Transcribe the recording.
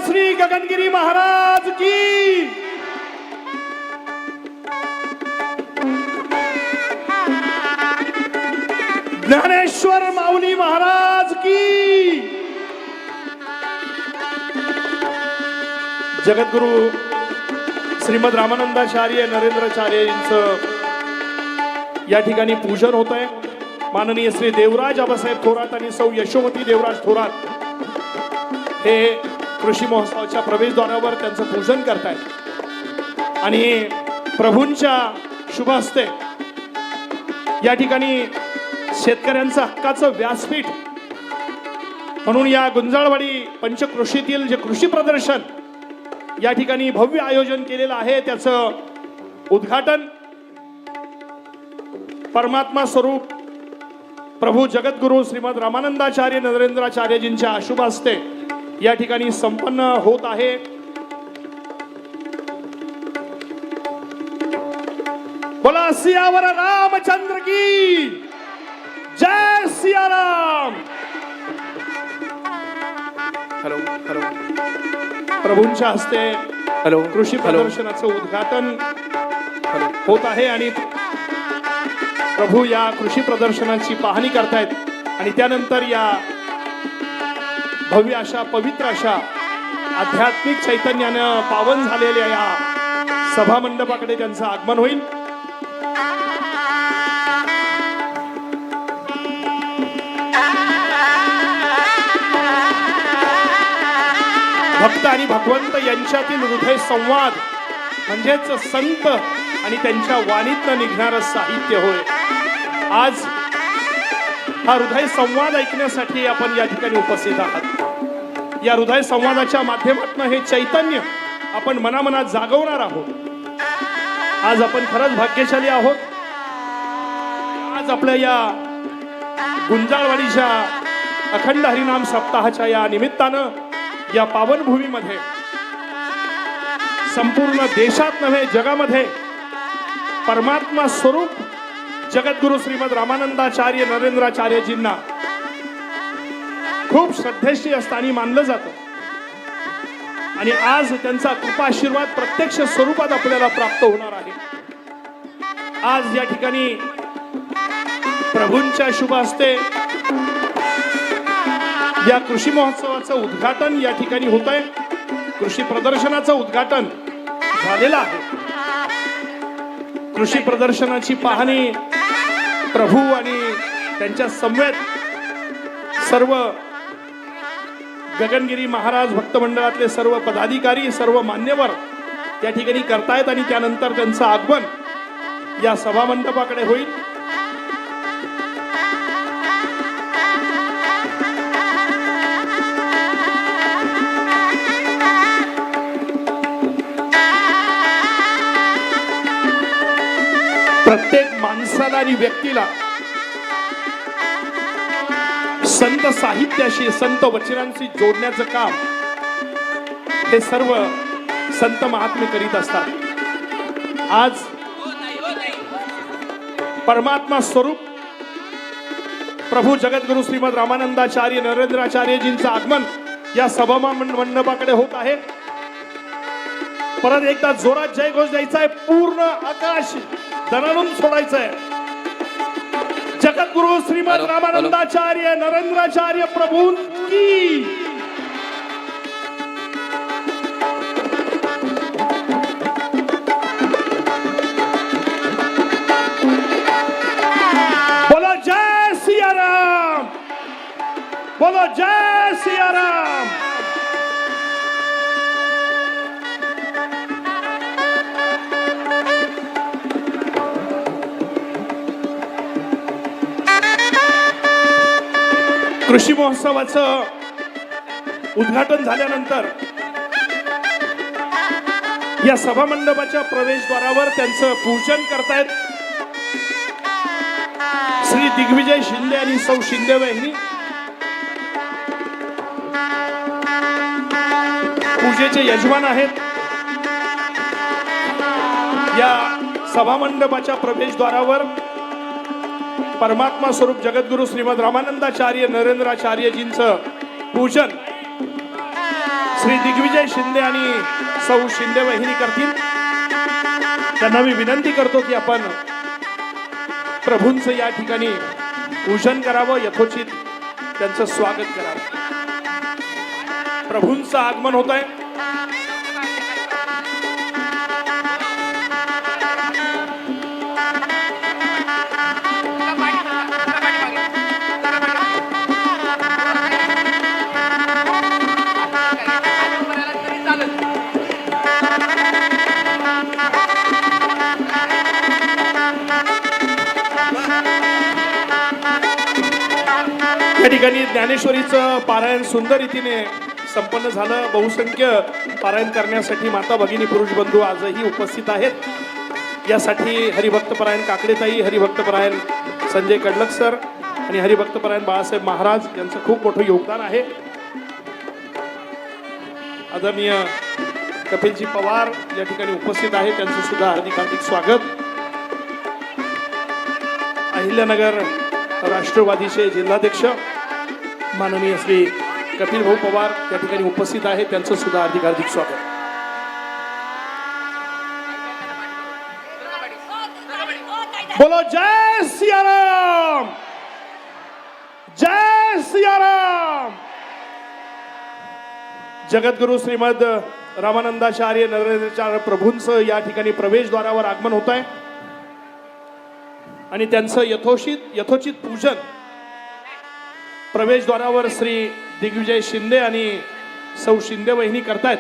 श्री गगनगिरी महाराज की, ज्ञानेश्वर माऊली महाराज की, जगद्गुरु श्रीमद रामानंदाचार्य नरेंद्राचार्य यांचं या ठिकाणी पूजन होत आहे. माननीय श्री देवराज आबासाहेब थोरात आणि सौ यशोमती देवराज थोरात हे कृषी महोत्सवाच्या प्रवेशद्वारावर त्यांचं पूजन करतायत आणि प्रभूंच्या शुभ हस्ते या ठिकाणी शेतकऱ्यांचं हक्काचं व्यासपीठ म्हणून या गुंजाळवाडी पंचकृषीतील जे कृषी प्रदर्शन या ठिकाणी भव्य आयोजन केलेलं आहे, त्याचं उद्घाटन परमात्मा स्वरूप प्रभू जगद्गुरु श्रीमद रामानंदाचार्य नरेंद्राचार्यजींच्या शुभ हस्ते या ठिकाणी संपन्न होत आहे. बोला सियावर रामचंद्र की जय सियाराम. हॅलो हॅलो प्रभूंच्या हस्ते हॅलो कृषी प्रदर्शनाचं उद्घाटन होत आहे आणि प्रभू या कृषी प्रदर्शनाची पाहणी करतायत आणि त्यानंतर या भव्य अशा पवित्र अशा आध्यात्मिक चैतन्यानं पावन झालेल्या या सभा मंडपाकडे त्यांचं आगमन होईल. भक्त आणि भगवंत यांच्यातील हृदय संवाद म्हणजेच संत आणि त्यांच्या वाणीतनं निघणारं साहित्य होय. आज हा हृदय संवाद ऐकण्यासाठी आपण या ठिकाणी उपस्थित आहात. या हृदय संवादाच्या माध्यमातून हे चैतन्य आपण मनामनात जागवणार आहोत. आज आपण खरंच भाग्यशाली आहोत. आज आपल्या या गुंजाळवाडीच्या अखंड हरिनाम सप्ताहाच्या या निमित्तानं या पावनभूमीमध्ये संपूर्ण देशात नव्हे जगामध्ये परमात्मा स्वरूप जगद्गुरु श्रीमद रामानंदाचार्य नरेंद्राचार्यजींना खूप श्रद्धेशी असताना मानलं जातं आणि आज त्यांचा कृपा आशीर्वाद प्रत्यक्ष स्वरूपात आपल्याला प्राप्त होणार आहे. आज या ठिकाणी प्रभूंच्या शुभ हस्ते या कृषी महोत्सवाचं उद्घाटन या ठिकाणी होत आहे. कृषी प्रदर्शनाचं उद्घाटन झालेलं आहे. कृषी प्रदर्शनाची पाहणी प्रभू आणि त्यांच्या समवेत सर्व गगनगिरी महाराज भक्त मंडळातले सर्व पदाधिकारी सर्व मान्यवर त्या ठिकाणी करतायत आणि त्यानंतर त्यांचं आगमन या सभा मंडपाकडे होईल. प्रत्येक माणसाला आणि व्यक्तीला संत साहित्याशी संत वचनांशी जोडण्याचं काम हे सर्व संत महात्मे करीत असतात. आज परमात्मा स्वरूप प्रभू जगद्गुरु श्रीमद रामानंदाचार्य नरेंद्राचार्यजींचं आगमन या सभा मंडपाकडे होत आहे. परत एकदा जोरात जय घोष द्यायचा आहे. पूर्ण आकाश दणाणून सोडायचं आहे. जगद्गुरु श्रीमद रामानंदाचार्य नरेंद्राचार्य प्रभू की बोलो जय सियाराम. बोलो जय सियाराम. कृषी महोत्सवाचं उद्घाटन झाल्यानंतर या सभा मंडपाच्या प्रवेशद्वारावर त्यांचं पूजन करतायत श्री दिग्विजय शिंदे आणि सौ शिंदे वहिनी. पूजेचे यजमान आहेत. या सभा मंडपाच्या प्रवेशद्वारावर परमात्मा स्वरूप जगद्गुरु श्रीमद रामानंदाचार्य नरेंद्राचार्यजींचं पूजन श्री दिग्विजय शिंदे आणि सौ शिंदे वहिनी करतील. त्यांना मी विनंती करतो की आपण प्रभूंचं या ठिकाणी पूजन करावं, यथोचित त्यांचं स्वागत करावं. प्रभूंचं आगमन होत आहे. या ठिकाणी ज्ञानेश्वरीचं पारायण सुंदर रीतीने संपन्न झालं. बहुसंख्य पारायण करण्यासाठी माता भगिनी पुरुष बंधू आजही उपस्थित आहेत. यासाठी हरिभक्तपरायण काकडेताई, हरिभक्तपरायण संजय कडलक सर आणि हरिभक्तपरायण बाळासाहेब महाराज यांचं खूप मोठं योगदान आहे. आदरणीय कपिलजी पवार या ठिकाणी उपस्थित आहेत, त्यांचं सुद्धा हार्दिक हार्दिक स्वागत. अहिल्यानगर राष्ट्रवादीचे जिल्हाध्यक्ष माननीय श्री कपिल भाऊ पवार या ठिकाणी उपस्थित आहेत, त्यांचं सुद्धा हार्दिक हार्दिक स्वागत. बोलो जय सियाराम, जय सियाराम. जगद्गुरु श्रीमद रामानंदाचार्य नरेंद्राचार्य प्रभूंचं या ठिकाणी प्रवेशद्वारावर आगमन होत आहे आणि त्यांचं यथोचित पूजन प्रवेशद्वारावर श्री दिग्विजय शिंदे आणि सौ शिंदे वहिनी करतायत.